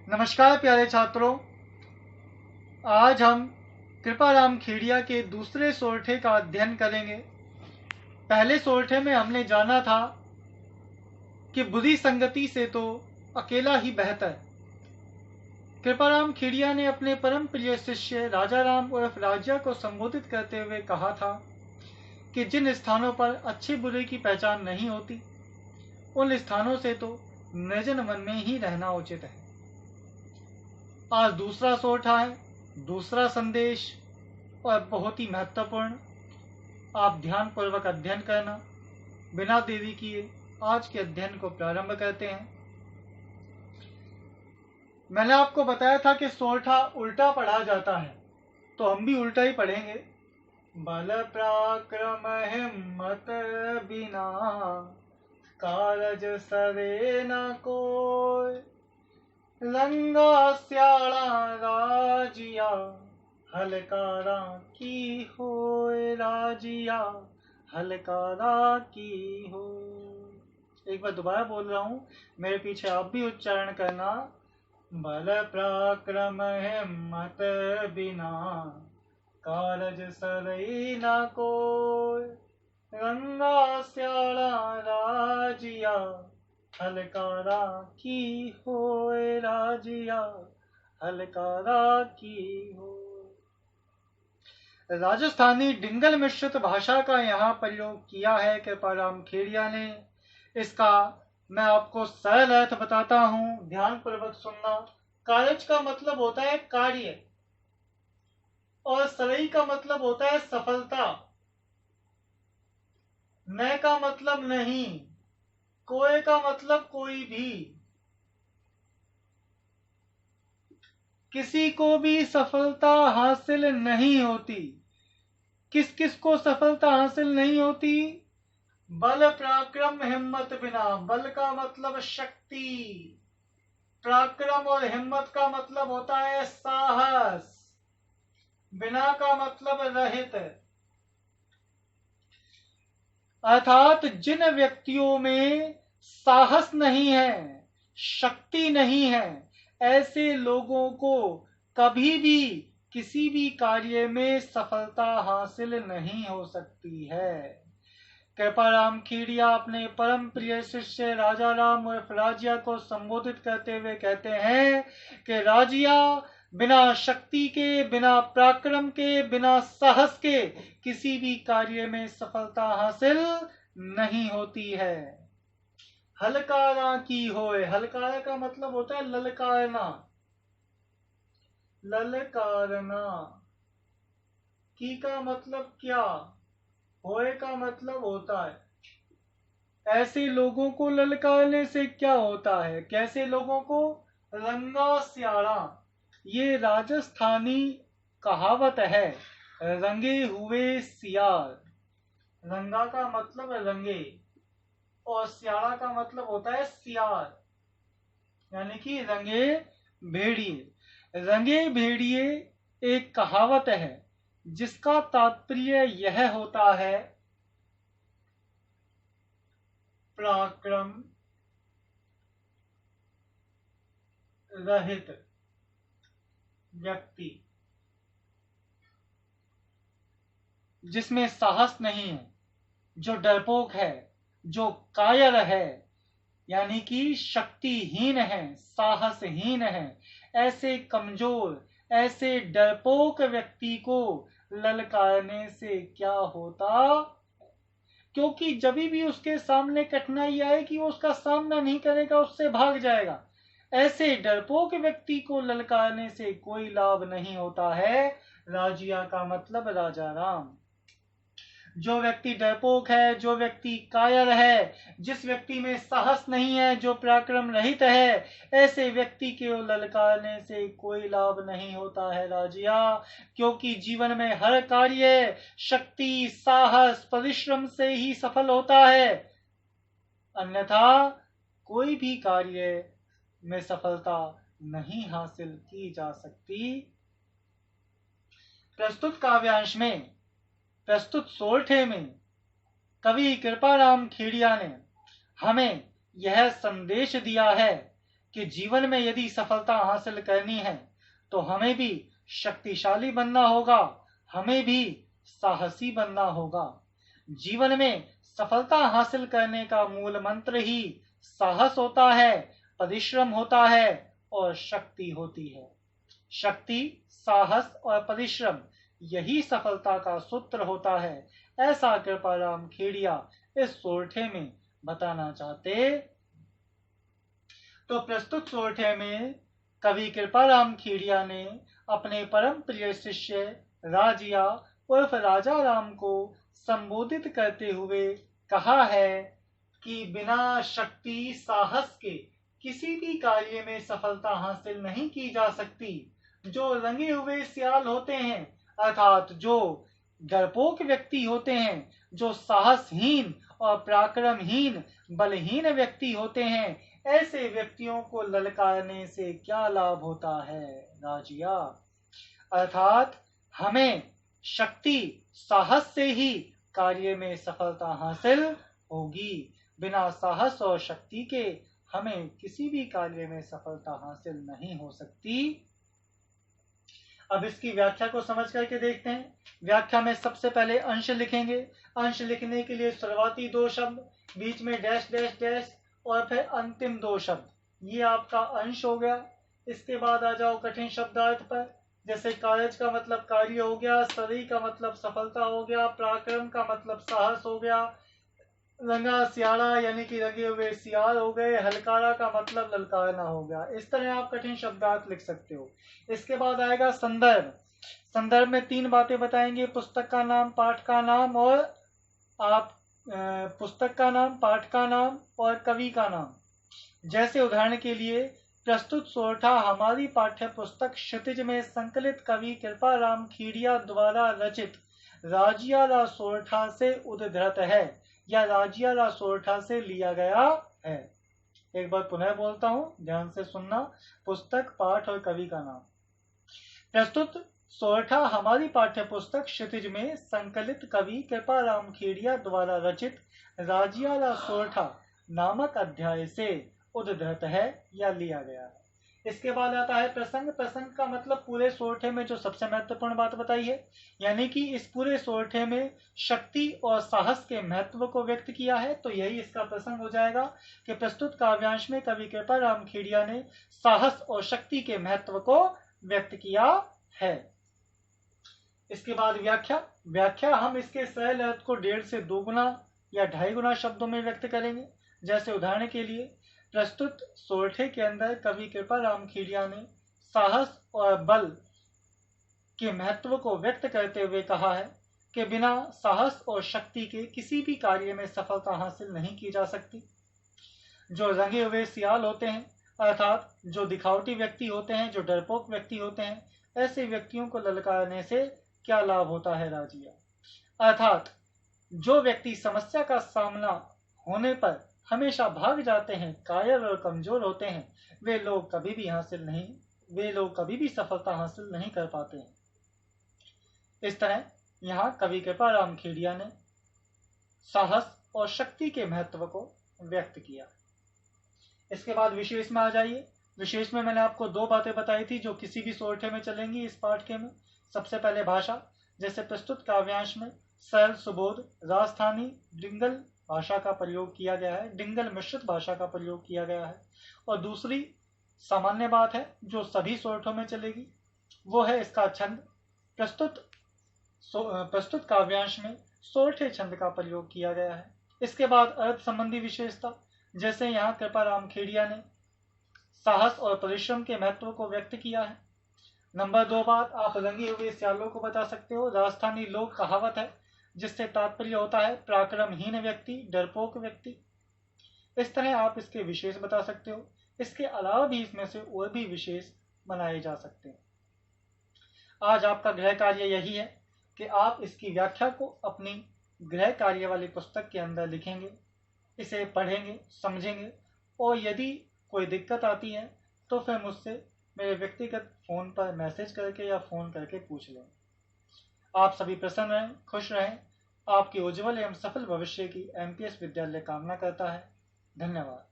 नमस्कार प्यारे छात्रों, आज हम कृपाराम खेड़िया के दूसरे सोरठे का अध्ययन करेंगे। पहले सोरठे में हमने जाना था कि बुरी संगति से तो अकेला ही बेहतर। कृपाराम खेड़िया ने अपने परम प्रिय शिष्य राजा राम उर्फ राजिया को संबोधित करते हुए कहा था कि जिन स्थानों पर अच्छे बुरे की पहचान नहीं होती, उन स्थानों से तो निर्जन वन में ही रहना उचित है। आज दूसरा सोरठा है, दूसरा संदेश और बहुत ही महत्वपूर्ण। आप ध्यान पूर्वक अध्ययन करना। बिना देरी किए आज के अध्ययन को प्रारंभ करते हैं। मैंने आपको बताया था कि सोरठा उल्टा पढ़ा जाता है, तो हम भी उल्टा ही पढ़ेंगे। बल पराक्रम हिम्मत बिना कारज सरे न कोय, लंगा स्याड़ा राजिया हलकारा की होए, राजिया हलकारा की हो। एक बार दोबारा बोल रहा हूं, मेरे पीछे आप भी उच्चारण करना। बल पराक्रम हिम्मत बिना कारज सरई न कोय, रंगा स्याड़ा राजिया हलकारा की होए, राजिया हलकारा की हो। राजस्थानी डिंगल मिश्रित भाषा का यहाँ प्रयोग किया है कृपाराम खेड़िया ने। इसका मैं आपको सरल अर्थ बताता हूं, ध्यान पूर्वक सुनना। कारज का मतलब होता है कार्य और सरई का मतलब होता है सफलता। न का मतलब नहीं, कोई का मतलब कोई भी। किसी को भी सफलता हासिल नहीं होती। किस किस को सफलता हासिल नहीं होती? बल पराक्रम हिम्मत बिना। बल का मतलब शक्ति, पराक्रम और हिम्मत का मतलब होता है साहस, बिना का मतलब रहित। अर्थात जिन व्यक्तियों में साहस नहीं है, शक्ति नहीं है, ऐसे लोगों को कभी भी किसी भी कार्य में सफलता हासिल नहीं हो सकती है। कृपाराम खेड़िया अपने परम प्रिय शिष्य राजा राम उर्फ राजिया को संबोधित करते हुए कहते हैं कि राजिया, बिना शक्ति के, बिना पराक्रम के, बिना साहस के किसी भी कार्य में सफलता हासिल नहीं होती है। हलकारा की होए। हलकारा का मतलब होता है ललकारना, ललकारना। की का मतलब क्या, होए का मतलब होता है ऐसे लोगों को ललकारने से क्या होता है। कैसे लोगों को? रंगा स्याड़ा। ये राजस्थानी कहावत है, रंगे हुए सियार। रंगा का मतलब रंगे और स्याड़ा का मतलब होता है सियार, यानी कि रंगे भेड़िए। रंगे भेड़िए एक कहावत है जिसका तात्पर्य यह होता है पराक्रम रहित व्यक्ति, जिसमें साहस नहीं है, जो डरपोक है, जो कायर है, यानी कि शक्तिहीन है, साहसहीन है, ऐसे कमजोर, ऐसे डरपोक व्यक्ति को ललकारने से क्या होता? क्योंकि जब भी उसके सामने कठिनाई आएगी वो उसका सामना नहीं करेगा, उससे भाग जाएगा। ऐसे डरपोक व्यक्ति को ललकारने से कोई लाभ नहीं होता है। राजिया का मतलब राजा राम। जो व्यक्ति डरपोक है, जो व्यक्ति कायर है, जिस व्यक्ति में साहस नहीं है, जो पराक्रम रहित है, ऐसे व्यक्ति के ललकारने से कोई लाभ नहीं होता है राजिया। क्योंकि जीवन में हर कार्य शक्ति, साहस, परिश्रम से ही सफल होता है, अन्यथा कोई भी कार्य में सफलता नहीं हासिल की जा सकती। प्रस्तुत काव्यांश में, प्रस्तुत सोरठे में कवि कृपाराम खेड़िया ने हमें यह संदेश दिया है कि जीवन में यदि सफलता हासिल करनी है तो हमें भी शक्तिशाली बनना होगा, हमें भी साहसी बनना होगा। जीवन में सफलता हासिल करने का मूल मंत्र ही साहस होता है, परिश्रम होता है और शक्ति होती है। शक्ति, साहस और परिश्रम यही सफलता का सूत्र होता है, ऐसा कृपाराम खेड़िया इस सोरठे में बताना चाहते। तो प्रस्तुत सोरठे में कवि कृपाराम खेड़िया ने अपने परम प्रिय शिष्य राजिया उर्फ राजा राम को संबोधित करते हुए कहा है कि बिना शक्ति साहस के किसी भी कार्य में सफलता हासिल नहीं की जा सकती। जो रंगे हुए सियाल होते हैं, अर्थात जो डरपोक व्यक्ति होते हैं, जो साहसहीन और पराक्रमहीन बलहीन व्यक्ति होते हैं, ऐसे व्यक्तियों को ललकारने से क्या लाभ होता है राजिया। अर्थात हमें शक्ति साहस से ही कार्य में सफलता हासिल होगी। बिना साहस और शक्ति के हमें किसी भी कार्य में सफलता हासिल नहीं हो सकती। अब इसकी व्याख्या को समझ करके देखते हैं। व्याख्या में सबसे पहले अंश लिखेंगे। अंश लिखने के लिए शुरुआती दो शब्द, बीच में डैश डैश डैश और फिर अंतिम दो शब्द, ये आपका अंश हो गया। इसके बाद आ जाओ कठिन शब्दार्थ पर, जैसे कारज का मतलब कार्य हो गया, सरी का मतलब सफलता हो गया, पराक्रम का मतलब साहस हो गया, रंगा सियाड़ा यानी कि रंगे हुए सियाल हो गए, हलकारा का मतलब ललकारना हो गया। इस तरह आप कठिन शब्दार्थ लिख सकते हो। इसके बाद आएगा संदर्भ। संदर्भ में तीन बातें बताएंगे, पुस्तक का नाम, पाठ का नाम और आप पुस्तक का नाम, पाठ का नाम और कवि का नाम। जैसे उदाहरण के लिए प्रस्तुत सोरठा हमारी पाठ्य पुस्तक क्षितिज में संकलित कवि कृपाराम खेड़िया द्वारा रचित राजियारा सोरठा से उद्धृत है या राजियारा सोरठा से लिया गया है। एक बार पुनः बोलता हूं, ध्यान से सुनना। पुस्तक, पाठ और कवि का नाम। प्रस्तुत सोरठा हमारी पाठ्य पुस्तक क्षितिज में संकलित कवि कृपाराम खेड़िया द्वारा रचित राजियारा सोरठा नामक अध्याय से उद्धृत है या लिया गया है। इसके बाद आता है प्रसंग। प्रसंग का मतलब पूरे सोरठे में जो सबसे महत्वपूर्ण बात बताई है, यानी कि इस पूरे सोरठे में शक्ति और साहस के महत्व को व्यक्त किया है, तो यही इसका प्रसंग हो जाएगा कि प्रस्तुत काव्यांश में कवि कृपाराम खेड़िया ने साहस और शक्ति के महत्व को व्यक्त किया है। इसके बाद व्याख्या। व्याख्या हम इसके सरल अर्थ को 1.5 से 2 गुना या 2.5 गुना शब्दों में व्यक्त करेंगे। जैसे उदाहरण के लिए प्रस्तुत सोरठे के अंदर कवि कृपाराम खेड़िया ने साहस और बल के महत्व को व्यक्त करते हुए कहा है कि बिना साहस और शक्ति के किसी भी कार्य में सफलता हासिल नहीं की जा सकती। जो रंगे हुए सियाल होते हैं, अर्थात जो दिखावटी व्यक्ति होते हैं, जो डरपोक व्यक्ति होते हैं, ऐसे व्यक्तियों को ललकारने से क्या लाभ होता है राजिया। अर्थात जो व्यक्ति समस्या का सामना होने पर हमेशा भाग जाते हैं, कायर और कमजोर होते हैं, वे लोग कभी भी सफलता हासिल नहीं कर पाते हैं। इस तरह यहाँ कवि कृपाराम खेड़िया ने साहस और शक्ति के महत्व को व्यक्त किया। इसके बाद विशेष में आ जाइए। विशेष में मैंने आपको 2 बातें बताई थी जो किसी भी सोरठे में चलेंगी इस पाठ के में। सबसे पहले भाषा, जैसे प्रस्तुत काव्यांश में सरल, सुबोध, राजस्थानी, डिंगल भाषा का प्रयोग किया गया है, डिंगल मिश्रित भाषा का प्रयोग किया गया है। और दूसरी सामान्य बात है जो सभी सोरठों में चलेगी, वो है इसका छंद। प्रस्तुत काव्यांश में सोरठे छंद का प्रयोग किया गया है। इसके बाद अर्थ संबंधी विशेषता, जैसे यहाँ कृपाराम खेड़िया ने साहस और परिश्रम के महत्व को व्यक्त किया है। नंबर 2 बात, आप रंगे हुए सियालों को बता सकते हो। राजस्थानी लोक कहावत है जिससे तात्पर्य होता है पराक्रमहीन व्यक्ति, डरपोक व्यक्ति। इस तरह आप इसके विशेष बता सकते हो। इसके अलावा भी इसमें से और भी विशेष बनाए जा सकते हैं। आज आपका गृह कार्य यही है कि आप इसकी व्याख्या को अपनी गृह कार्य वाली पुस्तक के अंदर लिखेंगे, इसे पढ़ेंगे, समझेंगे, और यदि कोई दिक्कत आती है तो फिर मुझसे मेरे व्यक्तिगत फ़ोन पर मैसेज करके या फ़ोन करके पूछ लें। आप सभी प्रसन्न रहें, खुश रहें। आपके उज्जवल एवं सफल भविष्य की एमपीएस विद्यालय कामना करता है। धन्यवाद।